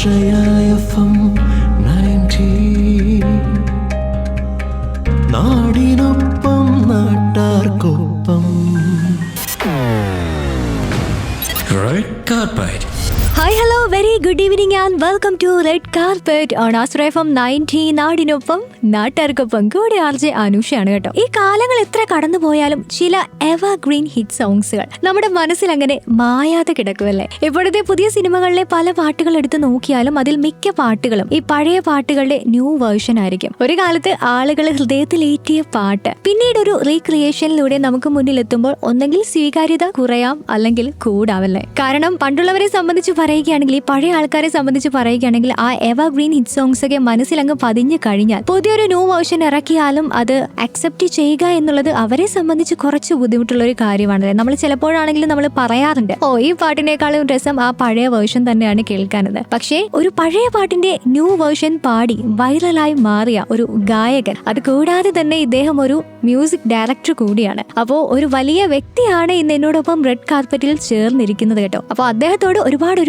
ആശ്രയ FM 90 നാടിനൊപ്പം നാട്ടാർക്കൊപ്പം red carpet. Hi hello very good evening and welcome to red carpet on Ashraya FM 90 നാടിനൊപ്പം നാട്ടുകാർക്കൊപ്പം. കൂടെ RJ അനുഷയാണ് കേട്ടോ. ഈ കാലങ്ങൾ എത്ര കടന്നു പോയാലും ചില എവർഗ്രീൻ ഹിറ്റ് സോങ്സുകൾ നമ്മുടെ മനസ്സിൽ അങ്ങനെ മായാതെ കിടക്കുമല്ലേ. ഇപ്പോഴത്തെ പുതിയ സിനിമകളിലെ പല പാട്ടുകൾ എടുത്ത് നോക്കിയാലും അതിൽ മിക്ക പാട്ടുകളും ഈ പഴയ പാട്ടുകളുടെ ന്യൂ വേർഷൻ ആയിരിക്കും. ഒരു കാലത്ത് ആളുകൾ ഹൃദയത്തിലേറ്റിയ പാട്ട് പിന്നീട് ഒരു റീക്രിയേഷനിലൂടെ നമുക്ക് മുന്നിലെത്തുമ്പോൾ ഒന്നെങ്കിൽ സ്വീകാര്യത കുറയാം അല്ലെങ്കിൽ കൂടാവല്ലേ. കാരണം പണ്ടുള്ളവരെ സംബന്ധിച്ച് പറയുകയാണെങ്കിൽ, ഈ പഴയ ആൾക്കാരെ സംബന്ധിച്ച് പറയുകയാണെങ്കിൽ, ആ എവർഗ്രീൻ ഹിറ്റ് സോങ്സ് ഒക്കെ മനസ്സിലങ്ങ് പതിഞ്ഞു കഴിഞ്ഞാൽ പുതിയൊരു ന്യൂ വേർഷൻ ഇറക്കിയാലും അത് അക്സെപ്റ്റ് ചെയ്യുക എന്നുള്ളത് അവരെ സംബന്ധിച്ച് കുറച്ച് ബുദ്ധിമുട്ടുള്ള ഒരു കാര്യമാണല്ലേ. നമ്മൾ ചിലപ്പോഴാണെങ്കിലും നമ്മൾ പറയാറുണ്ട്, ഓ ഈ പാട്ടിനേക്കാളും രസം ആ പഴയ വേർഷൻ തന്നെയാണ് കേൾക്കാനത്. പക്ഷേ ഒരു പഴയ പാട്ടിന്റെ ന്യൂ വേർഷൻ പാടി വൈറലായി മാറിയ ഒരു ഗായകൻ, അത് കൂടാതെ തന്നെ ഇദ്ദേഹം ഒരു മ്യൂസിക് ഡയറക്ടർ കൂടിയാണ്. അപ്പോൾ ഒരു വലിയ വ്യക്തിയാണ് ഇന്ന് എന്നോടൊപ്പം റെഡ് കാർപ്പറ്റിൽ ചേർന്നിരിക്കുന്നത് കേട്ടോ. അപ്പോൾ അദ്ദേഹത്തോട് ഒരുപാട്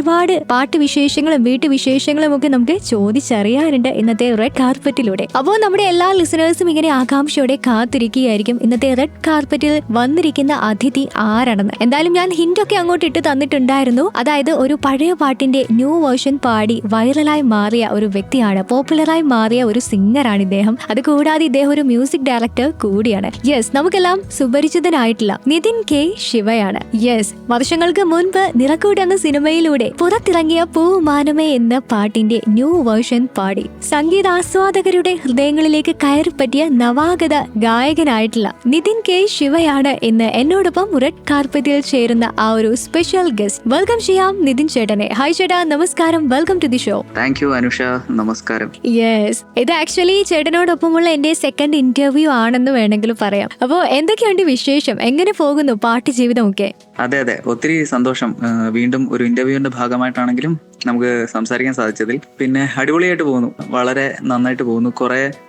പാട്ട് വിശേഷങ്ങളും വീട്ടുവിശേഷങ്ങളും ഒക്കെ നമുക്ക് ചോദിച്ചറിയാറുണ്ട് ഇന്നത്തെ റെഡ് കാർപ്പറ്റിലൂടെ. അപ്പോൾ നമ്മുടെ എല്ലാ ലിസണേഴ്സും ഇങ്ങനെ ആകാംക്ഷയോടെ കാത്തിരിക്കുകയായിരിക്കും ഇന്നത്തെ റെഡ് കാർപ്പറ്റിൽ വന്നിരിക്കുന്ന അതിഥി ആരാണെന്ന്. എന്തായാലും ഞാൻ ഹിന്റൊക്കെ അങ്ങോട്ട് ഇട്ട് തന്നിട്ടുണ്ടായിരുന്നു. അതായത് ഒരു പഴയ പാട്ടിന്റെ ന്യൂ വേർഷൻ പാടി വൈറലായി മാറിയ ഒരു വ്യക്തിയാണ്, പോപ്പുലറായി മാറിയ ഒരു സിംഗറാണ് ഇദ്ദേഹം. അതുകൂടാതെ ഇദ്ദേഹം ഒരു മ്യൂസിക് ഡയറക്ടർ കൂടിയാണ്. യെസ്, നമുക്കെല്ലാം സുപരിചിതനായിട്ടുള്ള നിതിൻ കെ ശിവയാണ്. യെസ്, വർഷങ്ങൾക്ക് മുൻപ് നിറക്കൂട്ട് എന്ന സിനിമയിലൂടെ പുറത്തിറങ്ങിയ പൂമാനമേ എന്ന പാട്ടിന്റെ ന്യൂ വേർഷൻ പാടി സംഗീതാസ്വാദകരുടെ ഹൃദയങ്ങളിലേക്ക് കയറിപ്പറ്റിയ നവാഗത ഗായകനായിട്ടുള്ള നിതിൻ കെ ശിവയാണ് ഇന്ന് എന്നോടൊപ്പം റെഡ് കാർപ്പറ്റിൽ ചേരുന്ന ആ ഒരു സ്പെഷ്യൽ ഗസ്റ്റ്. വെൽക്കം ചെയ്യാം നിതിൻ ചേട്ടനെ. ഹായ് ചേട്ടാ, നമസ്കാരം, welcome to the show. Thank you Anusha, നമസ്കാരം. യെസ്, ഇത് ആക്ച്വലി ചേട്ടനോടൊപ്പമുള്ള എന്റെ സെക്കൻഡ് ഇന്റർവ്യൂ ആണെന്ന് വേണമെങ്കിൽ പറയാം. അപ്പോൾ എന്തൊക്കെയുണ്ട് വിശേഷം, എങ്ങനെ പോകുന്നു പാട്ട് ജീവിതമൊക്കെ? അതെ, ഒത്തിരി സന്തോഷം. വീണ്ടും ഒരു ഇന്റർവ്യൂവിന്റെ ഭാഗമായിട്ടാണെങ്കിലും നമുക്ക് സംസാരിക്കാൻ സാധിച്ചതിൽ. പിന്നെ അടിപൊളിയായിട്ട് പോകുന്നു, വളരെ നന്നായിട്ട് പോകുന്നു.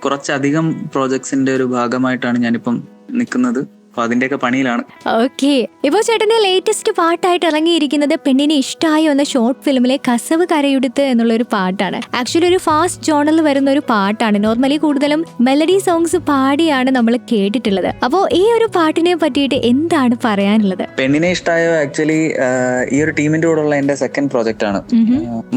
കുറച്ചധികം പ്രോജക്ട്സിന്റെ ഒരു ഭാഗമായിട്ടാണ് ഞാനിപ്പം നിൽക്കുന്നത്. അപ്പൊ അതിന്റെയൊക്കെ പണിയിലാണ്. ഓക്കെ, ഇപ്പൊ ചേട്ടന്റെ ലേറ്റസ്റ്റ് പാട്ടായിട്ട് ഇറങ്ങിയിരിക്കുന്നത് പെണ്ണിനെ ഇഷ്ടായോ എന്ന ഷോർട്ട് ഫിലിമിലെ കസവ് കരയുടുത്ത് എന്നുള്ള ഒരു പാട്ടാണ്. ആക്ച്വലി ഒരു ഫാസ്റ്റ് ജോണറിൽ വരുന്ന ഒരു പാട്ടാണ്. നോർമലി കൂടുതലും മെലഡി സോങ്സ് പാടിയാണ് നമ്മൾ കേട്ടിട്ടുള്ളത്. അപ്പോ ഈ ഒരു പാട്ടിനെ പറ്റിയിട്ട് എന്താണ് പറയാനുള്ളത്? പെണ്ണിനെ ഇഷ്ടായോ ആക്ച്വലി ഈ ഒരു ടീമിന്റെ കൂടെയുള്ള എന്റെ സെക്കൻഡ് പ്രോജക്റ്റ് ആണ്.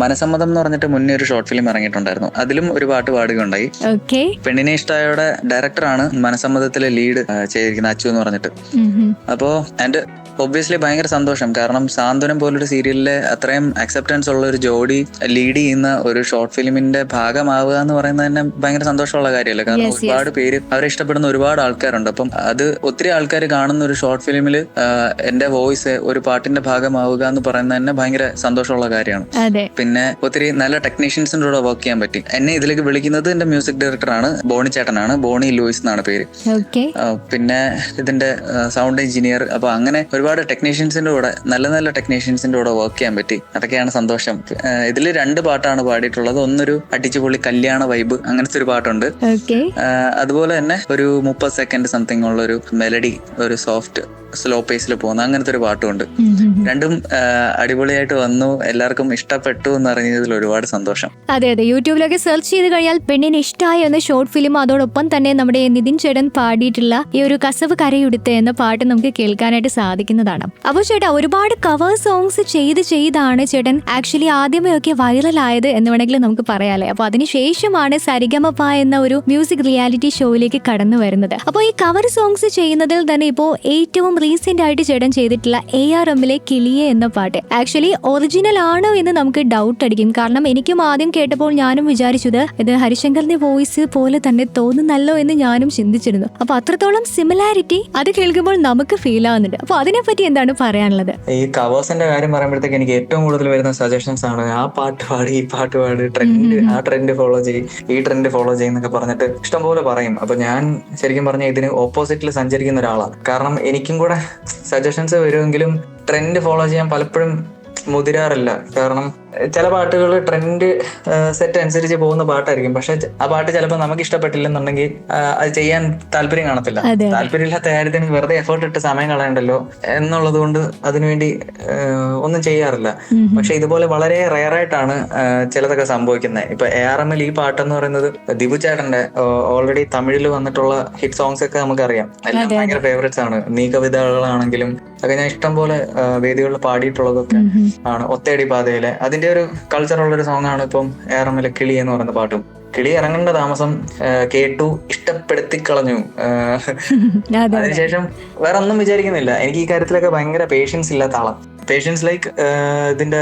മനസമ്മതം എന്ന് പറഞ്ഞിട്ട് മുന്നേ ഒരു ഷോർട്ട് ഫിലിം ഇറങ്ങിയിട്ടുണ്ടായിരുന്നു. അതിലും ഒരു പാട്ട് പാടുകയുണ്ടായി. ഓക്കെ, പെണ്ണിനെ ഇഷ്ടായോടെ ഡയറക്ടറാണ് മനസമ്മതത്തിലെ ലീഡ് ചെയ്തിരിക്കുന്ന അച്ചു എന്ന് പറഞ്ഞിട്ട്. അപ്പോ ആൻഡ് ഒബ്വിയസ്ലി ഭയങ്കര സന്തോഷം. കാരണം സാന്ത്വനം പോലൊരു സീരിയലിലെ അത്രയും അക്സെപ്റ്റൻസ് ഉള്ള ഒരു ജോഡി ലീഡ് ചെയ്യുന്ന ഒരു ഷോർട്ട് ഫിലിമിന്റെ ഭാഗമാവുക എന്ന് പറയുന്നത് തന്നെ ഭയങ്കര സന്തോഷമുള്ള കാര്യമല്ലേ. കാരണം ഒരുപാട് പേര് അവരെ ഇഷ്ടപ്പെടുന്ന ഒരുപാട് ആൾക്കാരുണ്ട്. അപ്പം അത് ഒത്തിരി ആൾക്കാർ കാണുന്ന ഒരു ഷോർട്ട് ഫിലിമിൽ എന്റെ വോയിസ് ഒരു പാട്ടിന്റെ ഭാഗമാവുക എന്ന് പറയുന്നത് തന്നെ ഭയങ്കര സന്തോഷമുള്ള കാര്യമാണ്. പിന്നെ ഒത്തിരി നല്ല ടെക്നീഷ്യൻസിന്റെ കൂടെ വർക്ക് ചെയ്യാൻ പറ്റി. എന്നെ ഇതിലേക്ക് വിളിക്കുന്നത് എന്റെ മ്യൂസിക് ഡയറക്ടറാണ്, ബോണി ചേട്ടനാണ്. ബോണി ലൂയിസ് എന്നാണ് പേര്. പിന്നെ ഇതിന്റെ സൗണ്ട് എഞ്ചിനീയർ. അപ്പൊ അങ്ങനെ ഒരുപാട് ടെക്നീഷ്യൻസിന്റെ കൂടെ നല്ല ടെക്നീഷ്യൻസിന്റെ കൂടെ വർക്ക് ചെയ്യാൻ പറ്റി. അതൊക്കെയാണ് സന്തോഷം. ഇതിൽ 2 പാട്ടാണ് പാടിയിട്ടുള്ളത്. ഒന്നൊരു അടിച്ചുപൊളി കല്യാണ വൈബ്, അങ്ങനത്തെ ഒരു പാട്ടുണ്ട്. അതുപോലെ തന്നെ ഒരു 30 സെക്കൻഡ് സംതിങ് ഉള്ള ഒരു മെലഡി, ഒരു സോഫ്റ്റ് സ്ലോ പേസിൽ പോകുന്ന അങ്ങനത്തെ ഒരു പാട്ടുമുണ്ട്. രണ്ടും അടിപൊളിയായിട്ട് വന്നു, എല്ലാവർക്കും ഇഷ്ടപ്പെട്ടു എന്ന് അറിഞ്ഞതിൽ ഒരുപാട് സന്തോഷം. അതെ, യൂട്യൂബിലൊക്കെ സെർച്ച് ചെയ്ത് കഴിഞ്ഞാൽ പെണ്ണിന് ഇഷ്ടമായി എന്ന ഷോർട്ട് ഫിലിം, അതോടൊപ്പം തന്നെ നമ്മുടെ നിതിൻ ചേട്ടൻ പാടിയിട്ടുള്ള ഈ ഒരു കസവ് കരയുടുത്ത് എന്ന പാട്ട് നമുക്ക് കേൾക്കാനായിട്ട് സാധിക്കുന്നതാണ്. അപ്പോൾ ചേട്ടാ, ഒരുപാട് കവർ സോങ്സ് ചെയ്താണ് ചേട്ടൻ ആക്ച്വലി ആദ്യമേ ഒക്കെ വൈറലായത് എന്ന് വേണമെങ്കിൽ നമുക്ക് പറയാല്ലേ. അപ്പൊ അതിനുശേഷമാണ് സരിഗമപ എന്ന ഒരു മ്യൂസിക് റിയാലിറ്റി ഷോയിലേക്ക് കടന്നു വരുന്നത്. അപ്പോൾ ഈ കവർ സോങ്സ് ചെയ്യുന്നതിൽ തന്നെ ഇപ്പോൾ ഏറ്റവും റീസെന്റ് ആയിട്ട് ചേട്ടൻ ചെയ്തിട്ടുള്ള ARMലെ കിളിയെ എന്ന പാട്ട് ആക്ച്വലി ഒറിജിനൽ ആണോ എന്ന് നമുക്ക് ഡൗട്ട് അടിക്കും. കാരണം എനിക്കും ആദ്യം കേട്ടപ്പോൾ ഞാനും വിചാരിച്ചത് ഇത് ഹരിശങ്കറിന്റെ വോയിസ് പോലെ തന്നെ തോന്നുന്നല്ലോ എന്ന് ഞാനും ചിന്തിച്ചിരുന്നു. അപ്പൊ അത്രത്തോളം സിമിലാരിറ്റി അത് കേൾക്കുമ്പോൾ നമുക്ക് ഫീൽ ആവുന്നുണ്ട്. അപ്പൊ അതിനെപ്പറ്റി എന്താണ് പറയാനുള്ളത്? ഈ കവേഴ്സിന്റെ കാര്യം പറയുമ്പോഴത്തേക്ക് എനിക്ക് ഏറ്റവും കൂടുതൽ വരുന്ന സജഷൻസ് ആണ് ആ പാട്ട് പാടി, ഈ പാട്ട് പാടി, ആ ട്രെൻഡ് ഫോളോ ചെയ്യും, ഈ ട്രെൻഡ് ഫോളോ ചെയ്യുന്നൊക്കെ പറഞ്ഞിട്ട് ഇഷ്ടംപോലെ പറയും. അപ്പൊ ഞാൻ ശരിക്കും പറഞ്ഞാൽ ഇതിന് ഓപ്പോസിറ്റിൽ സഞ്ചരിക്കുന്ന ഒരാളാണ്. കാരണം എനിക്കും കൂടെ സജഷൻസ് വരുമെങ്കിലും ട്രെൻഡ് ഫോളോ ചെയ്യാൻ പലപ്പോഴും മുതിരാറില്ല. കാരണം ചില പാട്ടുകൾ ട്രെൻഡ് സെറ്റ് അനുസരിച്ച് പോകുന്ന പാട്ടായിരിക്കും, പക്ഷെ ആ പാട്ട് ചിലപ്പോൾ നമുക്ക് ഇഷ്ടപ്പെട്ടില്ലെന്നുണ്ടെങ്കിൽ അത് ചെയ്യാൻ താല്പര്യം കാണത്തില്ല. താല്പര്യമില്ലാത്ത കാര്യത്തിന് വെറുതെ എഫേർട്ട് ഇട്ട് സമയം കളയണ്ടല്ലോ എന്നുള്ളത് കൊണ്ട് അതിനുവേണ്ടി ഒന്നും ചെയ്യാറില്ല. പക്ഷെ ഇതുപോലെ വളരെ റെയർ ആയിട്ടാണ് ചിലതൊക്കെ സംഭവിക്കുന്നത്. ഇപ്പൊ ARMൽ ഈ പാട്ടെന്ന് പറയുന്നത് ദിബു ചേട്ടന്റെ ഓൾറെഡി തമിഴിൽ വന്നിട്ടുള്ള ഹിറ്റ് സോങ്സ് ഒക്കെ നമുക്കറിയാം, എല്ലാം ഭയങ്കര ഫേവറേറ്റ്സ് ആണ്. നീ കവിതകളാണെങ്കിലും ഒക്കെ ഞാൻ ഇഷ്ടം പോലെ വേദികളിൽ പാടിയിട്ടുള്ളതൊക്കെ ആണ്. ഒത്തേടി പാതയിലെ അതിന്റെ ഒരു കൾച്ചറുള്ള ഒരു സോങ് ആണ് ഇപ്പം ARMലെ കിളി എന്ന് പറയുന്ന പാട്ടും. കിളി ഇറങ്ങേണ്ട താമസം കേട്ടു, ഇഷ്ടപ്പെടുത്തി കളഞ്ഞു. അതിനുശേഷം വേറെ ഒന്നും വിചാരിക്കുന്നില്ല. എനിക്ക് ഈ കാര്യത്തിലൊക്കെ ഭയങ്കര പേഷ്യൻസ് ഇല്ലാത്ത ആളാണ്. പേഷ്യൻസ് ലൈക്ക് ഇതിന്റെ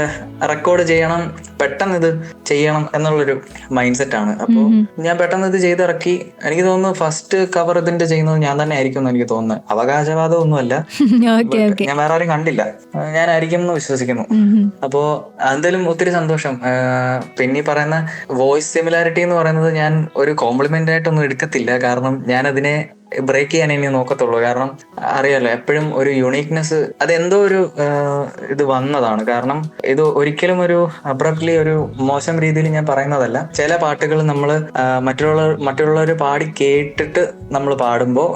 റെക്കോർഡ് ചെയ്യണം, പെട്ടെന്ന് ഇത് ചെയ്യണം എന്നുള്ളൊരു മൈൻഡ് സെറ്റ് ആണ്. അപ്പോൾ ഞാൻ പെട്ടെന്ന് ഇത് ചെയ്തിറക്കി. എനിക്ക് തോന്നുന്നു ഫസ്റ്റ് കവർ ഇതിന്റെ ചെയ്യുന്നത് ഞാൻ തന്നെ ആയിരിക്കും എന്ന് എനിക്ക് തോന്നുന്നത്. അവകാശവാദം ഒന്നുമല്ല, ഞാൻ വേറെ ആരും കണ്ടില്ല, ഞാനായിരിക്കും എന്ന് വിശ്വസിക്കുന്നു. അപ്പോ എന്തായാലും ഒത്തിരി സന്തോഷം. പിന്നെ ഈ പറയുന്ന വോയിസ് സിമിലാരിറ്റി എന്ന് പറയുന്നത് ഞാൻ ഒരു കോംപ്ലിമെന്റ് ആയിട്ടൊന്നും എടുക്കത്തില്ല, കാരണം ഞാൻ അതിനെ ബ്രേക്ക് ചെയ്യാൻ ഇനി നോക്കത്തുള്ളൂ. കാരണം അറിയാലോ, എപ്പോഴും ഒരു യുണീക്നെസ് അതെന്തോ ഒരു ഇത് വന്നതാണ്. കാരണം ഇത് ഒരിക്കലും ഒരു അബ്രപ്റ്റ്ലി ഒരു മോശം രീതിയിൽ ഞാൻ പറയുന്നതല്ല. ചില പാട്ടുകൾ നമ്മൾ മറ്റുള്ളവർ പാടി കേട്ടിട്ട് നമ്മൾ പാടുമ്പോൾ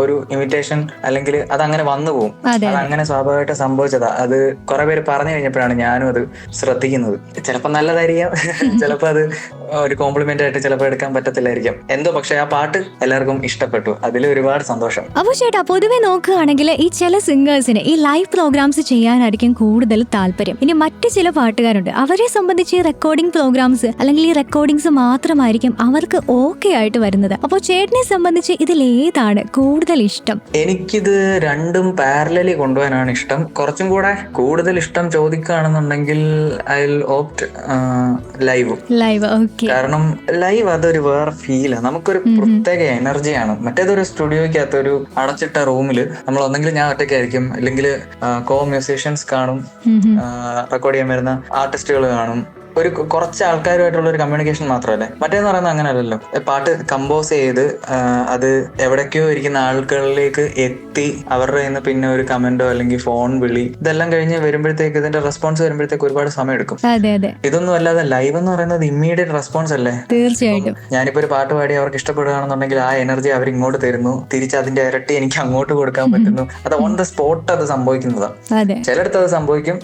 ഒരു ഇമിറ്റേഷൻ അല്ലെങ്കിൽ അതങ്ങനെ വന്നു പോകും. അതങ്ങനെ സ്വാഭാവികമായിട്ട് സംഭവിച്ചതാ. അത് കുറെ പേര് പറഞ്ഞു കഴിഞ്ഞപ്പോഴാണ് ഞാനും അത് ശ്രദ്ധിക്കുന്നത്. ചിലപ്പോൾ നല്ലതായിരിക്കാം, ചിലപ്പോൾ അത് ഒരു കോംപ്ലിമെന്റ് ആയിട്ട് ചിലപ്പോൾ എടുക്കാൻ പറ്റത്തില്ലായിരിക്കാം എന്തോ. പക്ഷെ ആ പാട്ട് എല്ലാവർക്കും ഇഷ്ടപ്പെട്ടു, അതിൽ ഒരുപാട് സന്തോഷം. അപ്പൊ ചേട്ടാ, പൊതുവെ നോക്കുകയാണെങ്കിൽ ഈ ചില സിംഗേഴ്സിന് ഈ ലൈവ് പ്രോഗ്രാംസ് ചെയ്യാനായിരിക്കും കൂടുതൽ താല്പര്യം. ഇനി മറ്റു ചില പാട്ടുകാരുണ്ട്, അവരെ സംബന്ധിച്ച് റെക്കോർഡിംഗ് പ്രോഗ്രാംസ് അല്ലെങ്കിൽ ഈ റെക്കോർഡിങ്സ് മാത്രമായിരിക്കും അവർക്ക് ഓക്കെ ആയിട്ട് വരുന്നത്. അപ്പോൾ ചേട്ടനെ സംബന്ധിച്ച് ഇതിൽ ഏതാണ് കൂടുതൽ ഇഷ്ടം? എനിക്കിത് രണ്ടും പാരലലി കൊണ്ടുപോകാനാണ് ഇഷ്ടം. കുറച്ചും കൂടെ കൂടുതൽ ഇഷ്ടം ചോദിക്കുകയാണെന്നുണ്ടെങ്കിൽ ഐ വിൽ ഓപ്റ്റ് ലൈവ്. കാരണം ലൈവ് അതൊരു വേറെ ഫീലാണ്, നമുക്കൊരു പ്രത്യേക എനർജിയാണ്. മറ്റേതൊരു സ്റ്റുഡിയോയ്ക്കകത്ത് ഒരു അടച്ചിട്ട റൂമിൽ നമ്മൾ ഒന്നെങ്കിലും ഞാൻ ഒറ്റയ്ക്കായിരിക്കും, അല്ലെങ്കിൽ കോ മ്യൂസീഷ്യൻസ് കാണും, റെക്കോർഡ് ചെയ്യാൻ വരുന്ന ആർട്ടിസ്റ്റുകൾ കാണും, ഒരു കുറച്ച് ആൾക്കാരുമായിട്ടുള്ള ഒരു കമ്മ്യൂണിക്കേഷൻ മാത്രമല്ലേ. മറ്റേന്ന് പറയുന്നത് അങ്ങനെ അല്ലല്ലോ. പാട്ട് കമ്പോസ് ചെയ്ത് അത് എവിടേക്കോ ഇരിക്കുന്ന ആൾക്കാരിലേക്ക് എത്തി അവരുടെ കയ്യിൽ നിന്ന് പിന്നെ ഒരു കമന്റോ അല്ലെങ്കിൽ ഫോൺ വിളി ഇതെല്ലാം കഴിഞ്ഞ് വരുമ്പോഴത്തേക്ക് ഇതിന്റെ റെസ്പോൺസ് വരുമ്പോഴത്തേക്ക് ഒരുപാട് സമയം എടുക്കും. ഇതൊന്നും അല്ലാതെ ലൈവ് എന്ന് പറയുന്നത് ഇമ്മീഡിയറ്റ് റെസ്പോൺസ് അല്ലേ. തീർച്ചയായിട്ടും ഞാനിപ്പോ ഒരു പാട്ട് പാടി അവർക്ക് ഇഷ്ടപ്പെടുകയാണെന്നുണ്ടെങ്കിൽ ആ എനർജി അവർ ഇങ്ങോട്ട് തരുന്നു, തിരിച്ച് അതിന്റെ ഇരട്ടി എനിക്ക് അങ്ങോട്ട് കൊടുക്കാൻ പറ്റുന്നു. അത് ഓൺ ദ സ്പോട്ട് അത് സംഭവിക്കുന്നതാണ്. ചിലടത്ത് അത് സംഭവിക്കും,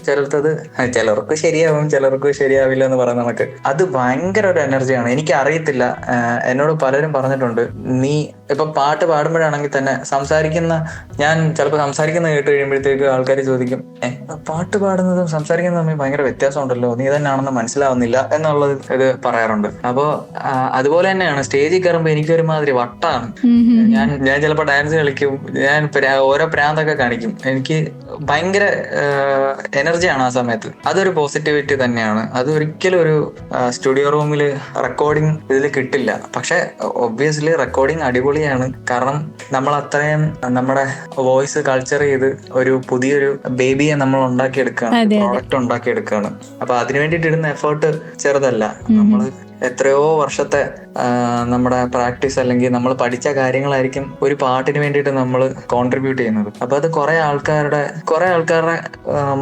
ചിലർക്ക് ശരിയാവും, ചിലർക്ക് ശരിയാവില്ല എന്ന് പറയുന്ന നമുക്ക്. അത് ഭയങ്കര ഒരു എനർജിയാണ്. എനിക്ക് അറിയത്തില്ല, എന്നോട് പലരും പറഞ്ഞിട്ടുണ്ട്, നീ ഇപ്പൊ പാട്ട് പാടുമ്പോഴാണെങ്കിൽ തന്നെ ഞാൻ ചിലപ്പോൾ സംസാരിക്കുന്നത് കേട്ട് കഴിയുമ്പോഴത്തേക്ക് ആൾക്കാർ ചോദിക്കും, പാട്ട് പാടുന്നതും സംസാരിക്കുന്നതും തമ്മിൽ ഭയങ്കര വ്യത്യാസം ഉണ്ടല്ലോ, നീ തന്നെയാണെന്ന് മനസ്സിലാവുന്നില്ല എന്നുള്ളത് ഇത് പറയാറുണ്ട്. അപ്പോ അതുപോലെ തന്നെയാണ് സ്റ്റേജിൽ കയറുമ്പോൾ എനിക്കൊരുമാതിരി വട്ടാണ്. ഞാൻ ചിലപ്പോൾ ഡാൻസ് കളിക്കും, ഞാൻ ഓരോ പ്രാന്തൊക്കെ കാണിക്കും. എനിക്ക് ഭയങ്കര എനർജിയാണ് ആ സമയത്ത്. അതൊരു പോസിറ്റിവിറ്റി തന്നെയാണ്. അത് ഒരിക്കലും ഒരു സ്റ്റുഡിയോ റൂമിൽ റെക്കോർഡിങ് ഇതിൽ കിട്ടില്ല. പക്ഷെ ഒബ്വിയസ്ലി റെക്കോർഡിങ് അടിപൊളിയാണ്. കാരണം നമ്മൾ അത്രയും നമ്മുടെ വോയിസ് കൾച്ചർ ചെയ്ത് ഒരു പുതിയൊരു ബേബിയെ നമ്മൾ ഉണ്ടാക്കിയെടുക്കുകയാണ്, പ്രോഡക്റ്റ് ഉണ്ടാക്കിയെടുക്കുകയാണ്. അപ്പൊ അതിനു വേണ്ടിയിട്ട് ഇടുന്ന എഫേർട്ട് ചെറുതല്ല. നമ്മൾ എത്രയോ വർഷത്തെ നമ്മുടെ പ്രാക്ടീസ് അല്ലെങ്കിൽ നമ്മൾ പഠിച്ച കാര്യങ്ങളായിരിക്കും ഒരു പാട്ടിന് വേണ്ടിയിട്ട് നമ്മൾ കോൺട്രിബ്യൂട്ട് ചെയ്യുന്നത്. അപ്പൊ അത് കുറെ ആൾക്കാരുടെ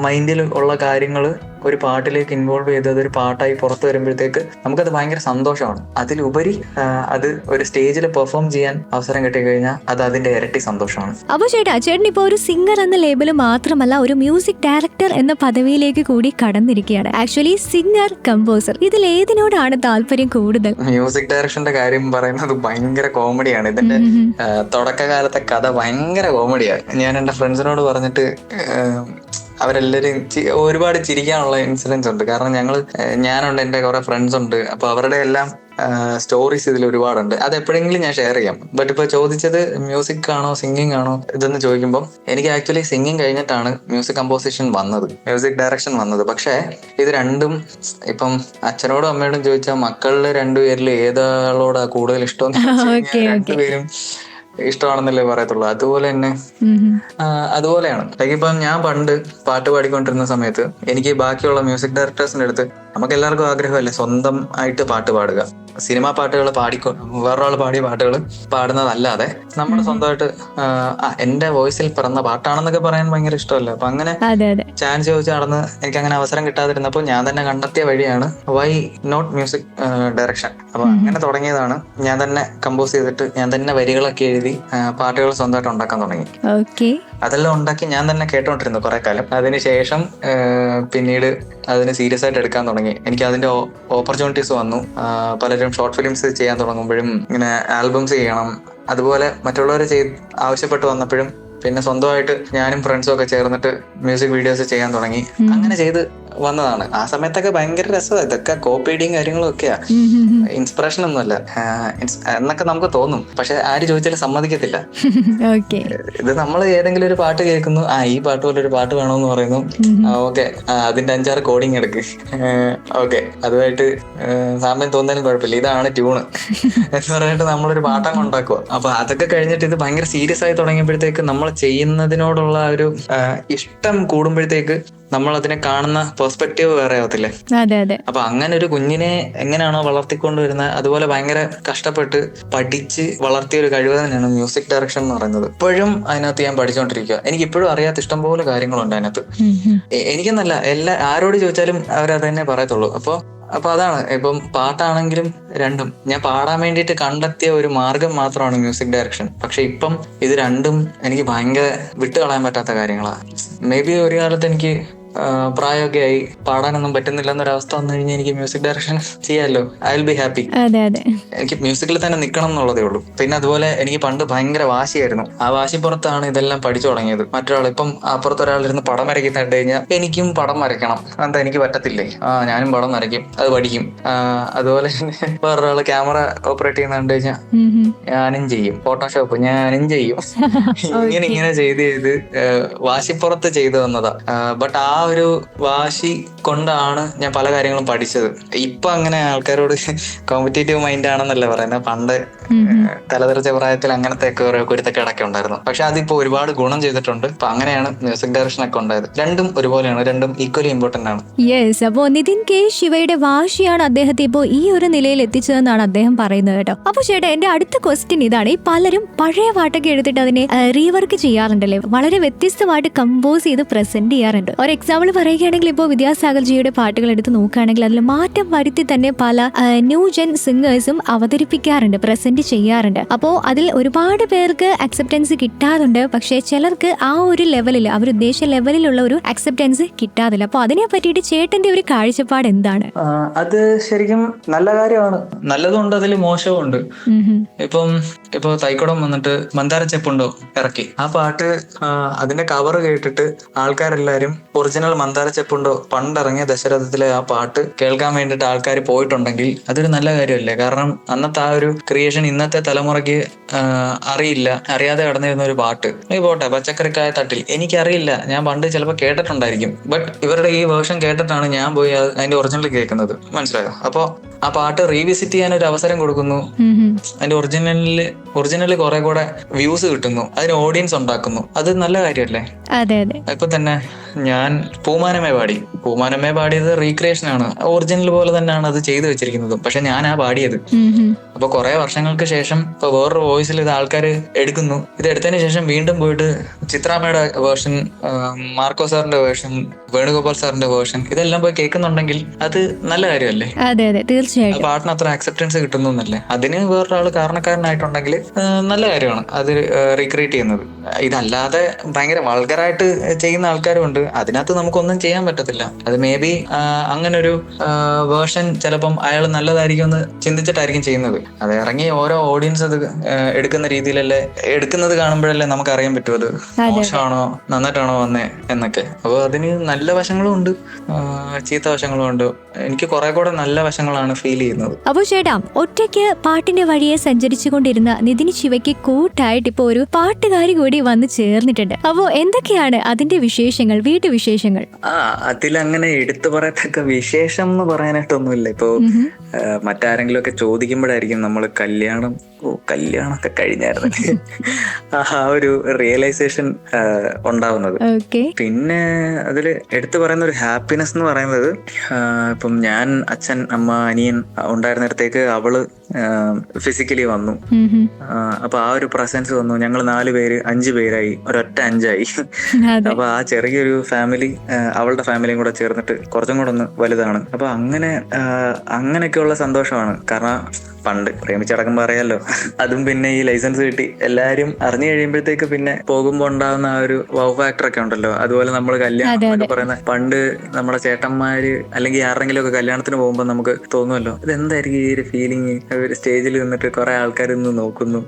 മൈൻഡിൽ ഉള്ള കാര്യങ്ങൾ ഒരു പാട്ടിലേക്ക് ഇൻവോൾവ് ചെയ്ത് അതൊരു പാട്ടായി പുറത്തു വരുമ്പോഴത്തേക്ക് നമുക്കത് ഭയങ്കര സന്തോഷമാണ്. അതിലുപരി അത് ഒരു സ്റ്റേജിൽ പെർഫോം ചെയ്യാൻ അവസരം കിട്ടിക്കഴിഞ്ഞാൽ അത് അതിന്റെ ഇരട്ടി സന്തോഷമാണ്. അപ്പൊ ചേട്ടൻ ഇപ്പൊ ഒരു സിംഗർ എന്ന ലേബിൾ മാത്രമല്ല, ഒരു മ്യൂസിക് ഡയറക്ടർ എന്ന പദവിയിലേക്ക് കൂടി കടന്നിരിക്കുകയാണ്. ആക്ച്വലി സിംഗർ, കമ്പോസർ, ഇതിൽ ഏതിനോടാണ് താല്പര്യം കൂടുതൽ? മ്യൂസിക് ഡയറക്ഷന്റെ കാര്യം പറയുന്നത് ഭയങ്കര കോമഡിയാണ്. ഇതിന്റെ തുടക്കകാലത്തെ കഥ ഭയങ്കര കോമഡിയാണ്. ഞാൻ എന്റെ ഫ്രണ്ട്സിനോട് പറഞ്ഞിട്ട് അവരെല്ലാരും ഒരുപാട് ചിരിക്കാനുള്ള ഇൻസിഡൻസ് ഉണ്ട്. കാരണം ഞാനുണ്ട്, എന്റെ കുറെ ഫ്രണ്ട്സ് ഉണ്ട്. അപ്പൊ അവരുടെ എല്ലാം സ്റ്റോറീസ് ഇതിൽ ഒരുപാടുണ്ട്. അത് എപ്പോഴെങ്കിലും ഞാൻ ഷെയർ ചെയ്യാം. ബട്ട് ഇപ്പൊ ചോദിച്ചത് മ്യൂസിക് ആണോ സിംഗിങ് ആണോ ഇതെന്ന് ചോദിക്കുമ്പോൾ എനിക്ക് ആക്ച്വലി സിംഗിങ് കഴിഞ്ഞിട്ടാണ് മ്യൂസിക് കമ്പോസിഷൻ വന്നത്, മ്യൂസിക് ഡയറക്ഷൻ വന്നത്. പക്ഷേ ഇത് രണ്ടും ഇപ്പം അച്ഛനോടും അമ്മയോടും ചോദിച്ചാൽ മക്കളിലെ രണ്ടുപേരിൽ ഏതാളോടാ കൂടുതൽ ഇഷ്ടം രണ്ടുപേരും ഇഷ്ടമാണെന്നല്ലേ പറയത്തുള്ളൂ. അതുപോലെ തന്നെ അതുപോലെയാണ്. ഇപ്പം ഞാൻ പണ്ട് പാട്ട് പാടിക്കൊണ്ടിരുന്ന സമയത്ത് എനിക്ക് ബാക്കിയുള്ള മ്യൂസിക് ഡയറക്ടേഴ്സിന്റെ അടുത്ത് നമുക്ക് എല്ലാവർക്കും ആഗ്രഹമല്ലേ സ്വന്തം ആയിട്ട് പാട്ട് പാടുക. സിനിമാ പാട്ടുകൾ വേറൊരാൾ പാടിയ പാട്ടുകൾ പാടുന്നതല്ലാതെ നമ്മൾ സ്വന്തമായിട്ട് എന്റെ വോയിസിൽ പിറന്ന പാട്ടാണെന്നൊക്കെ പറയാൻ ഭയങ്കര ഇഷ്ടമല്ല. അപ്പൊ അങ്ങനെ ചാൻസ് ചോദിച്ച് നടന്ന് എനിക്ക് അങ്ങനെ അവസരം കിട്ടാതിരുന്നപ്പോൾ ഞാൻ തന്നെ കണ്ടെത്തിയ വഴിയാണ് വൈ നോട്ട് മ്യൂസിക് ഡയറക്ഷൻ. അപ്പൊ അങ്ങനെ തുടങ്ങിയതാണ്. ഞാൻ തന്നെ കമ്പോസ് ചെയ്തിട്ട് ഞാൻ തന്നെ വരികളൊക്കെ എഴുതി പാട്ടുകൾ സ്വന്തമായിട്ട് ഉണ്ടാക്കാൻ തുടങ്ങി. അതെല്ലാം ഉണ്ടാക്കി ഞാൻ തന്നെ കേട്ടോണ്ടിരുന്നു കുറെ കാലം. അതിനുശേഷം പിന്നീട് അതിന് സീരിയസ് ആയിട്ട് എടുക്കാൻ തുടങ്ങി. എനിക്ക് അതിന്റെ ഓപ്പർച്യൂണിറ്റീസ് വന്നു. പലരും ഷോർട്ട് ഫിലിംസ് ചെയ്യാൻ തുടങ്ങുമ്പോഴും ഇങ്ങനെ ആൽബംസ് ചെയ്യണം, അതുപോലെ മറ്റുള്ളവർ ആവശ്യപ്പെട്ട് വന്നപ്പോഴും പിന്നെ സ്വന്തമായിട്ട് ഞാനും ഫ്രണ്ട്സും ഒക്കെ ചേർന്നിട്ട് മ്യൂസിക് വീഡിയോസ് ചെയ്യാൻ തുടങ്ങി. അങ്ങനെ ചെയ്ത് വന്നതാണ്. ആ സമയത്തൊക്കെ ഭയങ്കര രസമാണ്. ഇതൊക്കെ കോപ്പീഡിങ് കാര്യങ്ങളും ഒക്കെയാ, ഇൻസ്പിറേഷൻ ഒന്നുമല്ല എന്നൊക്കെ നമുക്ക് തോന്നും. പക്ഷെ ആര് ചോദിച്ചാലും സമ്മതിക്കത്തില്ല. ഇത് നമ്മൾ ഏതെങ്കിലും ഒരു പാട്ട് കേൾക്കുന്നു, ഈ പാട്ട് പോലെ ഒരു പാട്ട് വേണമെന്ന് പറയുന്നു, ഓക്കെ അതിന്റെ 5-6 കോഡിങ് എടുക്ക്, ഓക്കെ അതുമായിട്ട് സാമ്യം തോന്നാനും കുഴപ്പമില്ല, ഇതാണ് ട്യൂണ് എന്ന് പറഞ്ഞിട്ട് നമ്മളൊരു പാട്ടങ്ങ് ഉണ്ടാക്കുക. അപ്പൊ അതൊക്കെ കഴിഞ്ഞിട്ട് ഇത് ഭയങ്കര സീരിയസ് ആയി തുടങ്ങിയപ്പോഴത്തേക്ക് നമ്മൾ ചെയ്യുന്നതിനോടുള്ള ഒരു ഇഷ്ടം കൂടുമ്പോഴത്തേക്ക് നമ്മൾ അതിനെ കാണുന്ന പെർസ്പെക്റ്റീവ് വേറെ ആവത്തില്ലേ. അപ്പൊ അങ്ങനെ ഒരു കുഞ്ഞിനെ എങ്ങനെയാണോ വളർത്തിക്കൊണ്ടുവരുന്നത്, അതുപോലെ ഭയങ്കര കഷ്ടപ്പെട്ട് പഠിച്ച് വളർത്തിയ ഒരു കഴിവ് തന്നെയാണ് മ്യൂസിക് ഡയറക്ഷൻ എന്ന് പറയുന്നത്. ഇപ്പോഴും അതിനകത്ത് ഞാൻ പഠിച്ചുകൊണ്ടിരിക്കുക. എനിക്ക് ഇപ്പോഴും അറിയാത്ത ഇഷ്ടംപോലെ കാര്യങ്ങളുണ്ട് അതിനകത്ത്. എനിക്കെന്നല്ല, ആരോട് ചോദിച്ചാലും അവരത് തന്നെ പറയത്തുള്ളൂ. അപ്പൊ അതാണ്. ഇപ്പം പാട്ടാണെങ്കിലും രണ്ടും ഞാൻ പാടാൻ വേണ്ടിയിട്ട് കണ്ടെത്തിയ ഒരു മാർഗം മാത്രമാണ് മ്യൂസിക് ഡയറക്ഷൻ. പക്ഷെ ഇപ്പം ഇത് രണ്ടും എനിക്ക് ഭയങ്കര വിട്ടുകളയാൻ പറ്റാത്ത കാര്യങ്ങളാണ്. മേ ബി ഒരു കാലത്ത് എനിക്ക് പ്രായമൊക്കെ ആയി പാടാനൊന്നും പറ്റുന്നില്ല എന്നൊരവസ്ഥ വന്നു കഴിഞ്ഞാൽ എനിക്ക് മ്യൂസിക് ഡയറക്ഷൻ ചെയ്യാമല്ലോ, ഐ വിൽ ബി ഹാപ്പി. എനിക്ക് മ്യൂസിക്കിൽ തന്നെ നിൽക്കണം എന്നുള്ളതേ ഉള്ളൂ. പിന്നെ അതുപോലെ എനിക്ക് പണ്ട് ഭയങ്കര വാശിയായിരുന്നു. ആ വാശിപ്പുറത്താണ് ഇതെല്ലാം പഠിച്ചു തുടങ്ങിയത്. മറ്റൊരാൾ ഇപ്പം അപ്പുറത്തൊരാളിരുന്ന് പടം വരയ്ക്കുന്ന കണ്ടു കഴിഞ്ഞാൽ എനിക്കും പടം വരയ്ക്കണം, എന്താ എനിക്ക് പറ്റത്തില്ലേ, ഞാനും പടം വരയ്ക്കും, അത് പഠിക്കും. അതുപോലെ വേറൊരാള് ക്യാമറ ഓപ്പറേറ്റ് ചെയ്യുന്ന കണ്ടു കഴിഞ്ഞാൽ ഞാനും ചെയ്യും, ഫോട്ടോഷോപ്പ് ഞാനും ചെയ്യും. ഇങ്ങനെ ചെയ്ത് വാശിപ്പുറത്ത് ചെയ്തു വന്നതാ. ബട്ട് ആ ഒരു വാശി കൊണ്ടാണ് ഞാൻ പല കാര്യങ്ങളും പഠിച്ചത്. ഇപ്പൊ അങ്ങനെ ആൾക്കാരോട് കോമ്പറ്റേറ്റീവ് മൈൻഡ് ആണെന്നല്ലേ പറയുന്നത്. പണ്ട് തലതെറിച്ച പ്രായത്തിൽ അങ്ങനത്തെ ഒക്കെ ഓരോ കുരുത്തക്കേടൊക്കെ ഉണ്ടായിരുന്നു. പക്ഷെ അതിപ്പോ ഒരുപാട് ഗുണം ചെയ്തിട്ടുണ്ട്. അപ്പൊ അങ്ങനെയാണ് മ്യൂസിക് ഡയറക്ഷൻ ഒക്കെ ഉണ്ടായത്. രണ്ടും ഒരുപോലെയാണ്, രണ്ടും ഈക്വലി ഇമ്പോർട്ടന്റ് ആണ്. യെസ്, അപ്പോ നിതിൻ കെ ശിവയുടെ വാശിയാണ് അദ്ദേഹത്തെ ഇപ്പോ ഈ ഒരു നിലയിൽ എത്തിച്ചതെന്നാണ് അദ്ദേഹം പറയുന്നത് കേട്ടോ. അപ്പൊ ചേട്ടാ, എന്റെ അടുത്ത ക്വസ്റ്റ്യൻ ഇതാണ്. ഈ പലരും പഴയ പാട്ടൊക്കെ എടുത്തിട്ട് അതിനെ റീവർക്ക് ചെയ്യാറുണ്ടല്ലേ, വളരെ വ്യത്യസ്തമായിട്ട് കമ്പോസ് ചെയ്ത് പ്രസന്റ് ചെയ്യാറുണ്ട്. ഒരു എക്സാമ്പിൾ പറയുകയാണെങ്കിൽ ഇപ്പോൾ വിദ്യാസാഗർ ജിയുടെ പാട്ടുകൾ എടുത്ത് നോക്കുകയാണെങ്കിൽ അതിൽ മാറ്റം വരുത്തി തന്നെ പല ന്യൂ ജെൻ സിംഗേഴ്സും അവതരിപ്പിക്കാറുണ്ട്, പ്രസന്റ് ചെയ്യാറുണ്ട്. അപ്പോൾ അതിൽ ഒരുപാട് പേർക്ക് അക്സെപ്റ്റൻസ് കിട്ടാറുണ്ട്. പക്ഷേ ചിലർക്ക് ആ ഒരു ലെവലിൽ, അവർ ഉദ്ദേശിച്ച ലെവലിലുള്ള ഒരു അക്സെപ്റ്റൻസ് കിട്ടാറില്ല. അപ്പൊ അതിനെ പറ്റിയിട്ട് ചേട്ടന്റെ ഒരു കാഴ്ചപ്പാട് എന്താണ്? അത് ശരിക്കും നല്ല കാര്യമാണ്. നല്ലതുണ്ട്, അതിൽ മോശമുണ്ട്. ഇപ്പൊ തൈക്കുടം വന്നിട്ട് മന്ദാര ചെപ്പുണ്ടോ ഇറക്കി. ആ പാട്ട് അതിന്റെ കവർ കേട്ടിട്ട് ആൾക്കാരെല്ലാരും ഒറിജിനൽ മന്ദാര ചെപ്പുണ്ടോ പണ്ടിറങ്ങിയ ദശരഥത്തിലെ ആ പാട്ട് കേൾക്കാൻ വേണ്ടിയിട്ട് ആൾക്കാർ പോയിട്ടുണ്ടെങ്കിൽ അതൊരു നല്ല കാര്യമല്ലേ. കാരണം അന്നത്തെ ആ ഒരു ക്രിയേഷൻ ഇന്നത്തെ തലമുറയ്ക്ക് അറിയാതെ കടന്നിരുന്ന ഒരു പാട്ട്. പോട്ടെ, പച്ചക്കറിക്കായ തട്ടിൽ എനിക്കറിയില്ല, ഞാൻ പണ്ട് ചിലപ്പോൾ കേട്ടിട്ടുണ്ടായിരിക്കും. ബട്ട് ഇവരുടെ ഈ വേർഷൻ കേട്ടിട്ടാണ് ഞാൻ പോയി അതിന്റെ ഒറിജിനൽ കേൾക്കുന്നത്. മനസ്സിലായോ? അപ്പൊ ആ പാട്ട് റീവിസിറ്റ് ചെയ്യാൻ ഒരു അവസരം കൊടുക്കുന്നു. അതിന്റെ ഒറിജിനലിൽ കുറെ കൂടെ വ്യൂസ് കിട്ടുന്നു, അതിന് ഓഡിയൻസ് ഉണ്ടാക്കുന്നു. അത് നല്ല കാര്യമല്ലേ. ഇപ്പൊ തന്നെ ഞാൻ പൂമാനമേ പാടിയത് റീക്രിയേഷൻ ആണ്. ഒറിജിനൽ പോലെ തന്നെയാണ് അത് ചെയ്തു വെച്ചിരിക്കുന്നത്. പക്ഷെ ഞാനാ പാടിയത്. അപ്പൊ കുറെ വർഷങ്ങൾക്ക് ശേഷം ഇപ്പൊ വേറൊരു വോയിസിൽ ഇത് ആൾക്കാർ എടുക്കുന്നു. ഇത് എടുത്തതിന് ശേഷം വീണ്ടും പോയിട്ട് ചിത്രാമ്മയുടെ വേർഷൻ, മാർക്കോ സാറിന്റെ വേർഷൻ, വേണുഗോപാൽ സാറിന്റെ വേർഷൻ, ഇതെല്ലാം പോയി കേൾക്കുന്നുണ്ടെങ്കിൽ അത് നല്ല കാര്യമല്ലേ. തീർച്ചയായും പാട്ടിന് അത്ര അക്സെപ്റ്റൻസ് കിട്ടുന്നു എന്നല്ലേ. അതിന് വേറൊരാൾ കാരണക്കാരനായിട്ടുണ്ടെങ്കിൽ നല്ല കാര്യമാണ് അത് റീക്രിയേറ്റ് ചെയ്യുന്നത്. ഇതല്ലാതെ ഭയങ്കര വൾഗറായിട്ട് ചെയ്യുന്ന ആൾക്കാരും ഉണ്ട്. അതിനകത്ത് നമുക്കൊന്നും ചെയ്യാൻ പറ്റത്തില്ല. അത് മേ ബി അങ്ങനൊരു വേർഷൻ ചിലപ്പം അയാൾ നല്ലതായിരിക്കും എന്ന് ചിന്തിച്ചിട്ടായിരിക്കും ചെയ്യുന്നത്. അത് ഇറങ്ങി ഓരോ ഓഡിയൻസ് അത് എടുക്കുന്ന രീതിയിലല്ലേ, എടുക്കുന്നത് കാണുമ്പോഴല്ലേ നമുക്ക് അറിയാൻ പറ്റും അത് മോശമാണോ നന്നായിട്ടാണോ വന്നേ എന്നൊക്കെ. അപ്പോൾ അതിന് നല്ല വശങ്ങളും ഉണ്ട്, ചീത്ത വശങ്ങളും ഉണ്ട്. എനിക്ക് കുറെ കൂടെ നല്ല വശങ്ങളാണ് ഫീൽ ചെയ്യുന്നത്. അപ്പോൾ ചേട്ടാ, ഒറ്റയ്ക്ക് പാട്ടിന്റെ വഴിയെ സഞ്ചരിച്ചുകൊണ്ടിരുന്ന നിതിൻ ശിവയ്ക്ക് കൂട്ടായിട്ട് ഇപ്പൊ ഒരു പാട്ടുകാരി കൂടി വന്ന് ചേർന്നിട്ടുണ്ട്. അപ്പോ എന്തൊക്കെയാണ് അതിന്റെ വിശേഷങ്ങൾ, വീട്ടുവിശേഷങ്ങൾ? അതിലങ്ങനെ എടുത്തു പറയത്തക്ക വിശേഷം എന്ന് പറയാനായിട്ടൊന്നുമില്ല. ഇപ്പൊ മറ്റാരെങ്കിലും ഒക്കെ ചോദിക്കുമ്പോഴായിരിക്കും നമ്മൾ കല്യാണമൊക്കെ കഴിഞ്ഞായിരുന്നു ആ ഒരു റിയലൈസേഷൻ ഉണ്ടാവുന്നത്. പിന്നെ അതില് എടുത്തു പറയുന്ന ഒരു ഹാപ്പിനെസ് എന്ന് പറയുന്നത്, ഇപ്പം ഞാൻ, അച്ഛൻ, അമ്മ, അനിയൻ അനിയൻ ഉണ്ടായിരുന്നിടത്തേക്ക് അവള് ഫിസിക്കലി വന്നു. അപ്പൊ ആ ഒരു പ്രസൻസ് വന്നു. ഞങ്ങൾ 4 പേര് 5 പേരായി, ഒരൊറ്റ 5ആയി. അപ്പൊ ആ ചെറിയൊരു ഫാമിലി അവളുടെ ഫാമിലിയും കൂടെ ചേർന്നിട്ട് കുറച്ചും കൂടെ ഒന്ന് വലുതാണ്. അപ്പൊ അങ്ങനെയൊക്കെയുള്ള സന്തോഷമാണ്. കാരണം പണ്ട് പ്രേമിച്ചടക്കം പറയാലോ, അതും പിന്നെ ഈ ലൈസൻസ് കിട്ടി എല്ലാരും അറിഞ്ഞു കഴിയുമ്പോഴത്തേക്ക് പിന്നെ പോകുമ്പോ ഉണ്ടാകുന്ന ആ ഒരു വൗ ഫാക്ടർ ഒക്കെ ഉണ്ടല്ലോ. അതുപോലെ നമ്മൾ കല്യാണം എന്നൊക്കെ പറയുന്ന പണ്ട് നമ്മുടെ ചേട്ടന്മാര് അല്ലെങ്കിൽ ആരെങ്കിലും ഒക്കെ കല്യാണത്തിന് പോകുമ്പോൾ നമുക്ക് തോന്നുമല്ലോ, ഇതെന്തായിരിക്കും ഈ ഒരു ഫീലിംഗ്, ഒരു സ്റ്റേജിൽ നിന്നിട്ട് കുറെ ആൾക്കാർ നിന്ന് നോക്കുന്നു.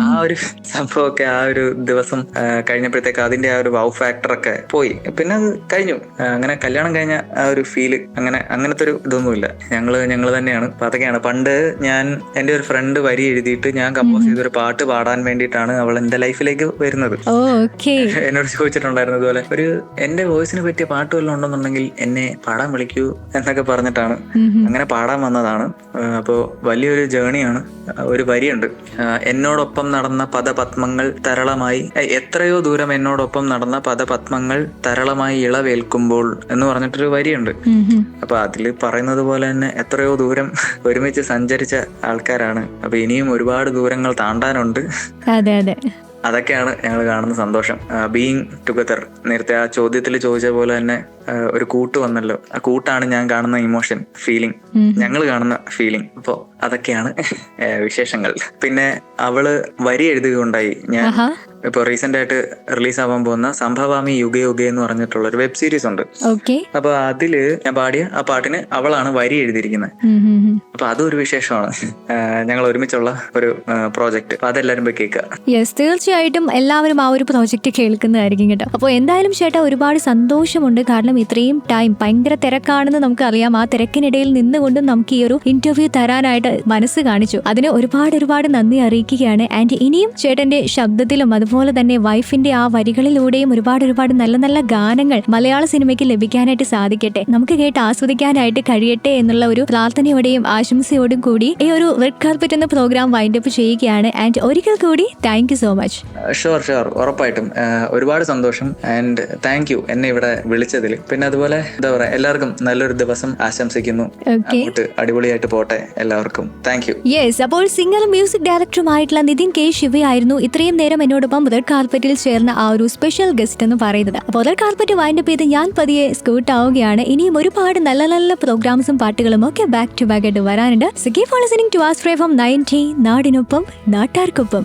ആ ഒരു സംഭവമൊക്കെ ആ ഒരു ദിവസം കഴിഞ്ഞപ്പോഴത്തേക്ക് അതിന്റെ ആ ഒരു വൗ ഫാക്ടർ ഒക്കെ പോയി. പിന്നെ അത് കഴിഞ്ഞു. അങ്ങനെ കല്യാണം കഴിഞ്ഞ ആ ഒരു ഫീല് അങ്ങനത്തെ ഒരു ഇതൊന്നുമില്ല. ഞങ്ങള് തന്നെയാണ്. അപ്പൊ അതൊക്കെയാണ്. പണ്ട് എന്റെ ഒരു ഫ്രണ്ട് വരി എഴുതിയിട്ട് ഞാൻ കമ്പോസ് ചെയ്തൊരു പാട്ട് പാടാൻ വേണ്ടിയിട്ടാണ് അവൾ എന്റെ ലൈഫിലേക്ക് വരുന്നത്. എന്നോട് ചോദിച്ചിട്ടുണ്ടായിരുന്നു ഇതുപോലെ എന്റെ വോയിസിന് പറ്റിയ പാട്ട് വല്ലതും ഉണ്ടെന്നുണ്ടെങ്കിൽ എന്നെ പാടാൻ വിളിക്കൂ എന്നൊക്കെ പറഞ്ഞിട്ടാണ് അങ്ങനെ പാടാൻ വന്നതാണ്. അപ്പോ വലിയൊരു ജേണിയാണ്. ഒരു വരിയുണ്ട്, എന്നോടൊപ്പം നടന്ന പദപത്മങ്ങൾ തരളമായി, എത്രയോ ദൂരം എന്നോടൊപ്പം നടന്ന പദപത്മങ്ങൾ തരളമായി ഇളവേൽക്കുമ്പോൾ എന്ന് പറഞ്ഞിട്ടൊരു വരിയുണ്ട്. അപ്പൊ അതില് പറയുന്നത് പോലെ തന്നെ എത്രയോ ദൂരം ഒരുമിച്ച് സഞ്ചരിച്ച ആൾക്കാരാണ്. അപ്പൊ ഇനിയും ഒരുപാട് ദൂരങ്ങൾ താണ്ടാനുണ്ട്. അതൊക്കെയാണ് ഞങ്ങൾ കാണുന്ന സന്തോഷം. Being together. നേരത്തെ ആ ചോദ്യത്തിൽ ചോദിച്ച പോലെ തന്നെ ഒരു കൂട്ട് വന്നല്ലോ. ആ കൂട്ടാണ് ഞാൻ കാണുന്ന ഇമോഷൻ, ഫീലിംഗ്, ഞങ്ങൾ കാണുന്ന ഫീലിംഗ്. അപ്പോ അതൊക്കെയാണ് വിശേഷങ്ങൾ. പിന്നെ അവള് വരി എഴുതുകയുണ്ടായി. ഞാൻ ഇപ്പൊ റീസെന്റ് ആയിട്ട് റിലീസ് ആവാൻ പോകുന്ന സംഭവാമി യുഗേ യുഗേ എന്ന് പറഞ്ഞിട്ടുള്ള ഒരു വെബ് സീരീസ് ഉണ്ട്. അപ്പൊ അതില് ഞാൻ പാടിയ ആ പാട്ടിന് അവളാണ് വരി എഴുതിയിരിക്കുന്നത്. അപ്പൊ അതൊരു വിശേഷമാണ്. ഞങ്ങൾ ഒരുമിച്ചുള്ള ഒരു പ്രോജക്ട്. അപ്പൊ അതെല്ലാരും പോയി കേൾക്കുക. തീർച്ചയായിട്ടും എല്ലാവരും ആ ഒരു പ്രോജക്റ്റ് കേൾക്കുന്നതായിരിക്കും കേട്ടോ. അപ്പോൾ എന്തായാലും ചേട്ടാ ഒരുപാട് സന്തോഷമുണ്ട്. കാരണം ഇത്രയും ടൈം ഭയങ്കര തിരക്കാണെന്ന് നമുക്കറിയാം. ആ തിരക്കിനിടയിൽ നിന്നുകൊണ്ടും നമുക്ക് ഈ ഒരു ഇന്റർവ്യൂ തരാനായിട്ട് മനസ്സ് കാണിച്ചു. അതിന് ഒരുപാട് നന്ദി അറിയിക്കുകയാണ്. ആൻഡ് ഇനിയും ചേട്ടന്റെ ശബ്ദത്തിലും അതുപോലെ തന്നെ വൈഫിന്റെ ആ വരികളിലൂടെയും ഒരുപാട് നല്ല നല്ല ഗാനങ്ങൾ മലയാള സിനിമയ്ക്ക് ലഭിക്കാനായിട്ട് സാധിക്കട്ടെ, നമുക്ക് കേട്ട് ആസ്വദിക്കാനായിട്ട് കഴിയട്ടെ എന്നുള്ള ഒരു പ്രാർത്ഥനയോടെയും ആശംസയോടും കൂടി ഈ ഒരു റെഡ് കാർപ്പറ്റ് എന്ന പ്രോഗ്രാം വൈൻഡപ്പ് ചെയ്യുകയാണ്. ആൻഡ് ഒരിക്കൽ കൂടി thank you so much. Sure ഉറപ്പായിട്ടും ഒരുപാട് സന്തോഷം. ആൻഡ് താങ്ക് യു എന്നെ ഇവിടെ വിളിച്ചതിൽ. പിന്നെ അതുപോലെ എന്താ പറയാ, എല്ലാവർക്കും നല്ലൊരു ദിവസം ആശംസിക്കുന്നു. അടിപൊളിയായിട്ട് പോട്ടെ എല്ലാവർക്കും. Thank you. യെസ്, അപ്പോൾ സിംഗറും മ്യൂസിക് ഡയറക്ടറുമായിട്ടുള്ള നിതിൻ കെ ശിവയായിരുന്നു ഇത്രയും നേരം എന്നോടൊപ്പം റെഡ് കാർപ്പറ്റിൽ ചേർന്ന ആ ഒരു സ്പെഷ്യൽ ഗസ്റ്റ് എന്ന് പറയുന്നത്. അപ്പോൾ റെഡ് കാർപ്പറ്റ് വൈൻഡപ്പ് ചെയ്ത് ഞാൻ പതിയെ സ്കൂട്ട് ആവുകയാണ്. ഇനിയും ഒരുപാട് നല്ല പ്രോഗ്രാംസും പാട്ടുകളും ഒക്കെ ബാക്ക് ടു ബാക്ക് ആയിട്ട് വരാനുണ്ട്. So keep on listening to astray from 90 നാടിനൊപ്പം നാട്ടാർക്കൊപ്പം.